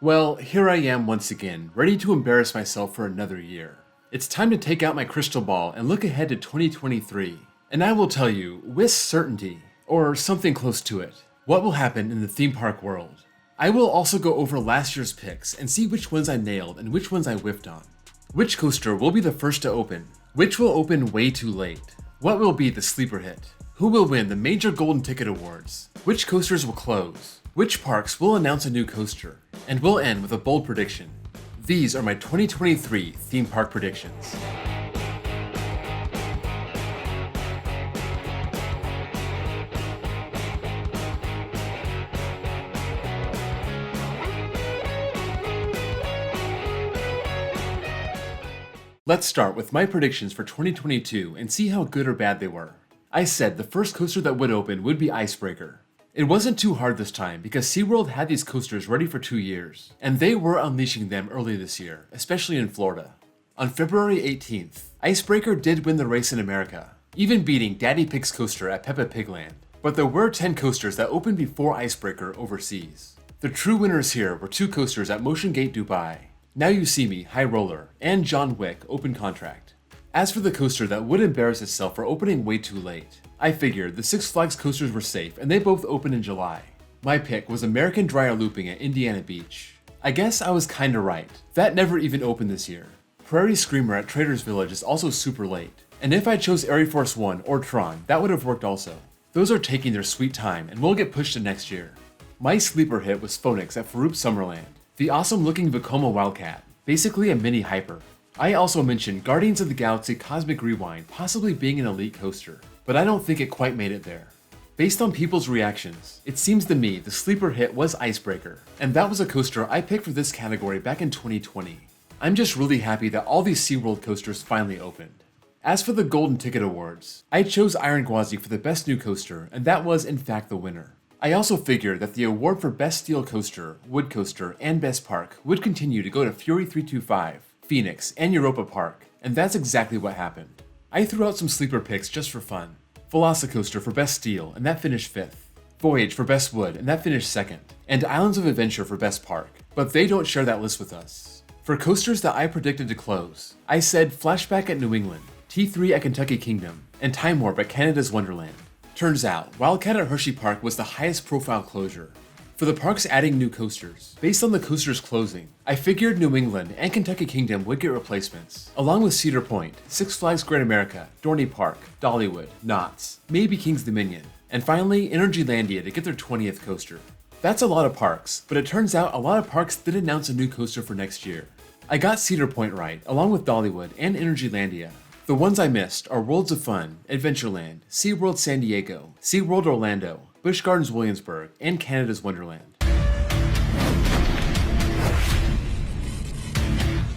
Well, here I am once again, ready to embarrass myself for another year. It's time to take out my crystal ball and look ahead to 2023. And I will tell you, with certainty, or something close to it, what will happen in the theme park world. I will also go over last year's picks and see which ones I nailed and which ones I whiffed on. Which coaster will be the first to open? Which will open way too late? What will be the sleeper hit? Who will win the major golden ticket awards? Which coasters will close? Which parks will announce a new coaster? And we'll end with a bold prediction. These are my 2023 theme park predictions. Let's start with my predictions for 2022 and see how good or bad they were. I said the first coaster that would open would be Icebreaker. It wasn't too hard this time because SeaWorld had these coasters ready for 2 years, and they were unleashing them early this year, especially in Florida. On February 18th, Icebreaker did win the race in America, even beating Daddy Pig's coaster at Peppa Pig Land. But there were 10 coasters that opened before Icebreaker overseas. The true winners here were 2 coasters at Motion Gate Dubai. Now You See Me, High Roller, and John Wick, Open Contract. As for the coaster that would embarrass itself for opening way too late, I figured the Six Flags coasters were safe and they both opened in July. My pick was American Dryer Looping at Indiana Beach. I guess I was kinda right. That never even opened this year. Prairie Screamer at Trader's Village is also super late. And if I chose Air Force One or Tron, that would have worked also. Those are taking their sweet time and will get pushed to next year. My sleeper hit was Phoenix at Farouk Summerland. The awesome looking Vekoma Wildcat, basically a mini hyper. I also mentioned Guardians of the Galaxy Cosmic Rewind possibly being an elite coaster, but I don't think it quite made it there. Based on people's reactions, it seems to me the sleeper hit was Icebreaker, and that was a coaster I picked for this category back in 2020. I'm just really happy that all these SeaWorld coasters finally opened. As for the Golden Ticket Awards, I chose Iron Gwazi for the best new coaster, and that was in fact the winner. I also figured that the award for Best Steel Coaster, Wood Coaster, and Best Park would continue to go to Fury 325, Phoenix, and Europa Park, and that's exactly what happened. I threw out some sleeper picks just for fun. Velocicoaster for Best Steel, and that finished 5th. Voyage for Best Wood, and that finished 2nd. And Islands of Adventure for Best Park, but they don't share that list with us. For coasters that I predicted to close, I said Flashback at New England, T3 at Kentucky Kingdom, and Time Warp at Canada's Wonderland. Turns out, Wildcat at Hershey Park was the highest profile closure. For the parks adding new coasters, based on the coasters closing, I figured New England and Kentucky Kingdom would get replacements, along with Cedar Point, Six Flags Great America, Dorney Park, Dollywood, Knott's, maybe King's Dominion, and finally Energylandia to get their 20th coaster. That's a lot of parks, but it turns out a lot of parks did announce a new coaster for next year. I got Cedar Point right, along with Dollywood and Energylandia. The ones I missed are Worlds of Fun, Adventureland, SeaWorld San Diego, SeaWorld Orlando, Busch Gardens Williamsburg, and Canada's Wonderland.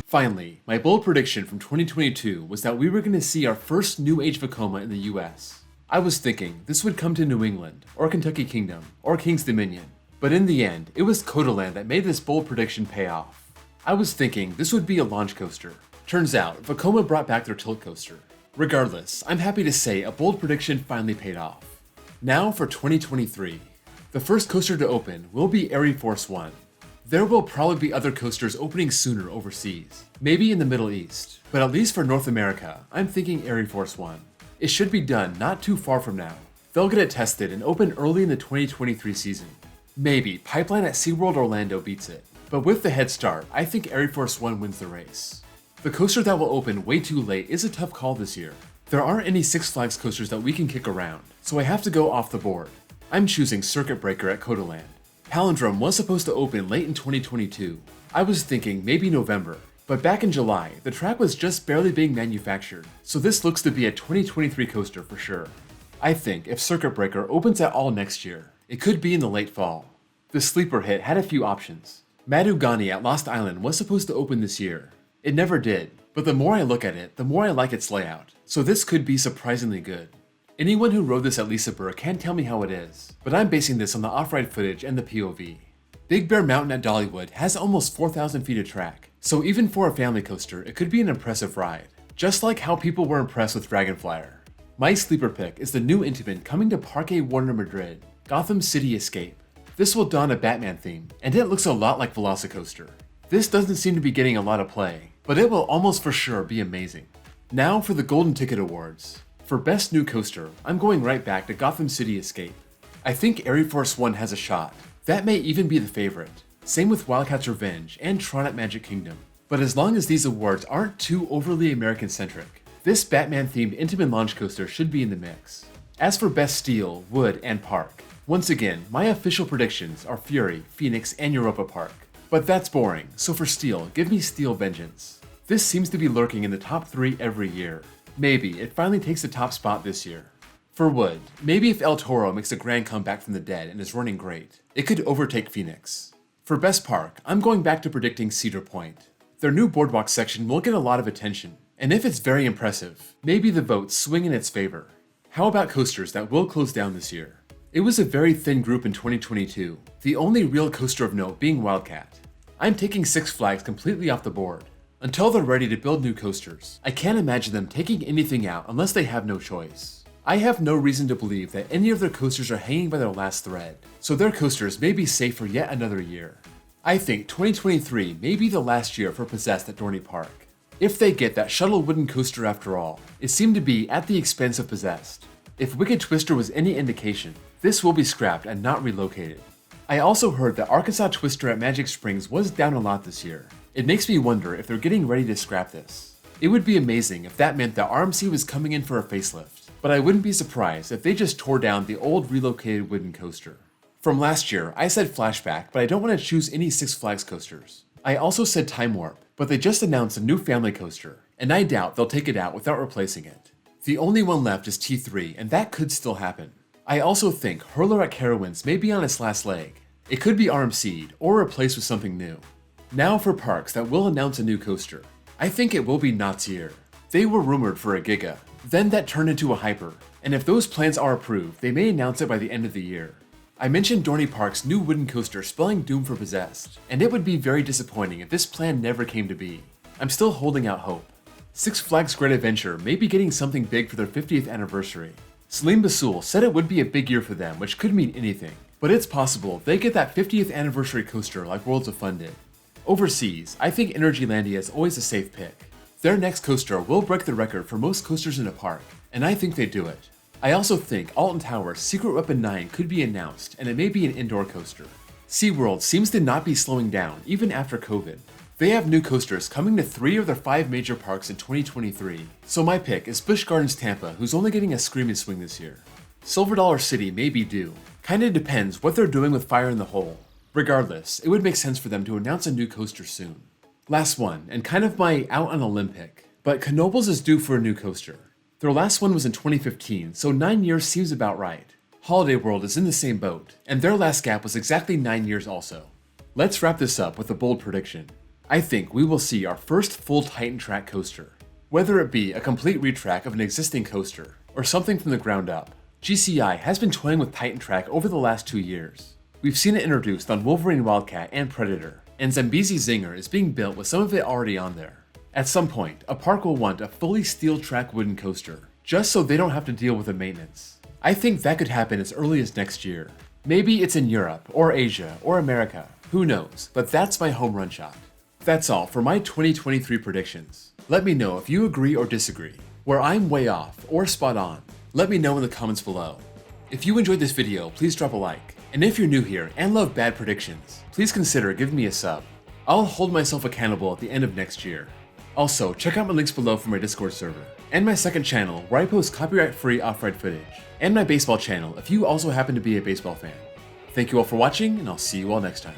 Finally, my bold prediction from 2022 was that we were going to see our first New Age Vekoma in the US. I was thinking this would come to New England, or Kentucky Kingdom, or King's Dominion. But in the end, it was Codaland that made this bold prediction pay off. I was thinking this would be a launch coaster. Turns out, Vekoma brought back their tilt coaster. Regardless, I'm happy to say a bold prediction finally paid off. Now for 2023. The first coaster to open will be Air Force One. There will probably be other coasters opening sooner overseas, maybe in the Middle East, but at least for North America, I'm thinking Air Force One. It should be done not too far from now. They'll get it tested and open early in the 2023 season. Maybe Pipeline at SeaWorld Orlando beats it, but with the head start, I think Air Force One wins the race. The coaster that will open way too late is a tough call this year. There aren't any Six Flags coasters that we can kick around, so I have to go off the board. I'm choosing Circuit Breaker at Codaland. Palindrome was supposed to open late in 2022. I was thinking maybe November, but back in July, the track was just barely being manufactured, so this looks to be a 2023 coaster for sure. I think if Circuit Breaker opens at all next year, it could be in the late fall. The sleeper hit had a few options. Madugani at Lost Island was supposed to open this year. It never did, but the more I look at it, the more I like its layout, so this could be surprisingly good. Anyone who rode this at Lisa Burr can tell me how it is, but I'm basing this on the off-ride footage and the POV. Big Bear Mountain at Dollywood has almost 4,000 feet of track, so even for a family coaster, it could be an impressive ride, just like how people were impressed with Dragonflyer. My sleeper pick is the new Intamin coming to Parque Warner Madrid, Gotham City Escape. This will don a Batman theme, and it looks a lot like Velocicoaster. This doesn't seem to be getting a lot of play, but it will almost for sure be amazing. Now for the Golden Ticket Awards. For Best New Coaster, I'm going right back to Gotham City Escape. I think Air Force One has a shot. That may even be the favorite. Same with Wildcat's Revenge and Tron at Magic Kingdom. But as long as these awards aren't too overly American-centric, this Batman-themed Intamin launch coaster should be in the mix. As for Best Steel, Wood, and Park, once again, my official predictions are Fury, Phoenix, and Europa Park. But that's boring, so for Steel, give me Steel Vengeance. This seems to be lurking in the top 3 every year. Maybe it finally takes the top spot this year. For Wood, maybe if El Toro makes a grand comeback from the dead and is running great, it could overtake Phoenix. For Best Park, I'm going back to predicting Cedar Point. Their new boardwalk section will get a lot of attention, and if it's very impressive, maybe the votes swing in its favor. How about coasters that will close down this year? It was a very thin group in 2022, the only real coaster of note being Wildcat. I'm taking Six Flags completely off the board. Until they're ready to build new coasters, I can't imagine them taking anything out unless they have no choice. I have no reason to believe that any of their coasters are hanging by their last thread, so their coasters may be safe for yet another year. I think 2023 may be the last year for Possessed at Dorney Park. If they get that shuttle wooden coaster after all, it seemed to be at the expense of Possessed. If Wicked Twister was any indication, this will be scrapped and not relocated. I also heard that Arkansas Twister at Magic Springs was down a lot this year. It makes me wonder if they're getting ready to scrap this. It would be amazing if that meant that RMC was coming in for a facelift, but I wouldn't be surprised if they just tore down the old relocated wooden coaster. From last year, I said Flashback, but I don't want to choose any Six Flags coasters. I also said Time Warp, but they just announced a new family coaster, and I doubt they'll take it out without replacing it. The only one left is T3, and that could still happen. I also think Hurler at Carowinds may be on its last leg. It could be RMC'd or replaced with something new. Now for parks that will announce a new coaster. I think it will be Knott's Year. They were rumored for a Giga, then that turned into a Hyper, and if those plans are approved, they may announce it by the end of the year. I mentioned Dorney Park's new wooden coaster spelling doom for Possessed, and it would be very disappointing if this plan never came to be. I'm still holding out hope. Six Flags Great Adventure may be getting something big for their 50th anniversary. Salim Basul said it would be a big year for them, which could mean anything, but it's possible they get that 50th anniversary coaster like Worlds of Fun did. Overseas, I think Energylandia is always a safe pick. Their next coaster will break the record for most coasters in a park, and I think they do it. I also think Alton Towers' Secret Weapon 9 could be announced, and it may be an indoor coaster. SeaWorld seems to not be slowing down, even after COVID. They have new coasters coming to 3 of their 5 major parks in 2023, so my pick is Busch Gardens Tampa, who's only getting a Screaming Swing this year. Silver Dollar City may be due. Kinda depends what they're doing with Fire in the Hole. Regardless, it would make sense for them to announce a new coaster soon. Last one, and kind of my out on a limb pick, but Knoebels is due for a new coaster. Their last one was in 2015, so 9 years seems about right. Holiday World is in the same boat, and their last gap was exactly 9 years also. Let's wrap this up with a bold prediction. I think we will see our first full Titan Track coaster. Whether it be a complete retrack of an existing coaster, or something from the ground up, GCI has been toying with Titan Track over the last 2 years. We've seen it introduced on Wolverine Wildcat and Predator, and Zambezi Zinger is being built with some of it already on there. At some point, a park will want a fully steel track wooden coaster, just so they don't have to deal with the maintenance. I think that could happen as early as next year. Maybe it's in Europe, or Asia, or America, who knows, but that's my home run shot. That's all for my 2023 predictions. Let me know if you agree or disagree, where I'm way off or spot on. Let me know in the comments below. If you enjoyed this video, please drop a like, and if you're new here and love bad predictions, please consider giving me a sub. I'll hold myself accountable at the end of next year. Also, check out my links below for my Discord server, and my second channel where I post copyright-free off-road footage, and my baseball channel if you also happen to be a baseball fan. Thank you all for watching, and I'll see you all next time.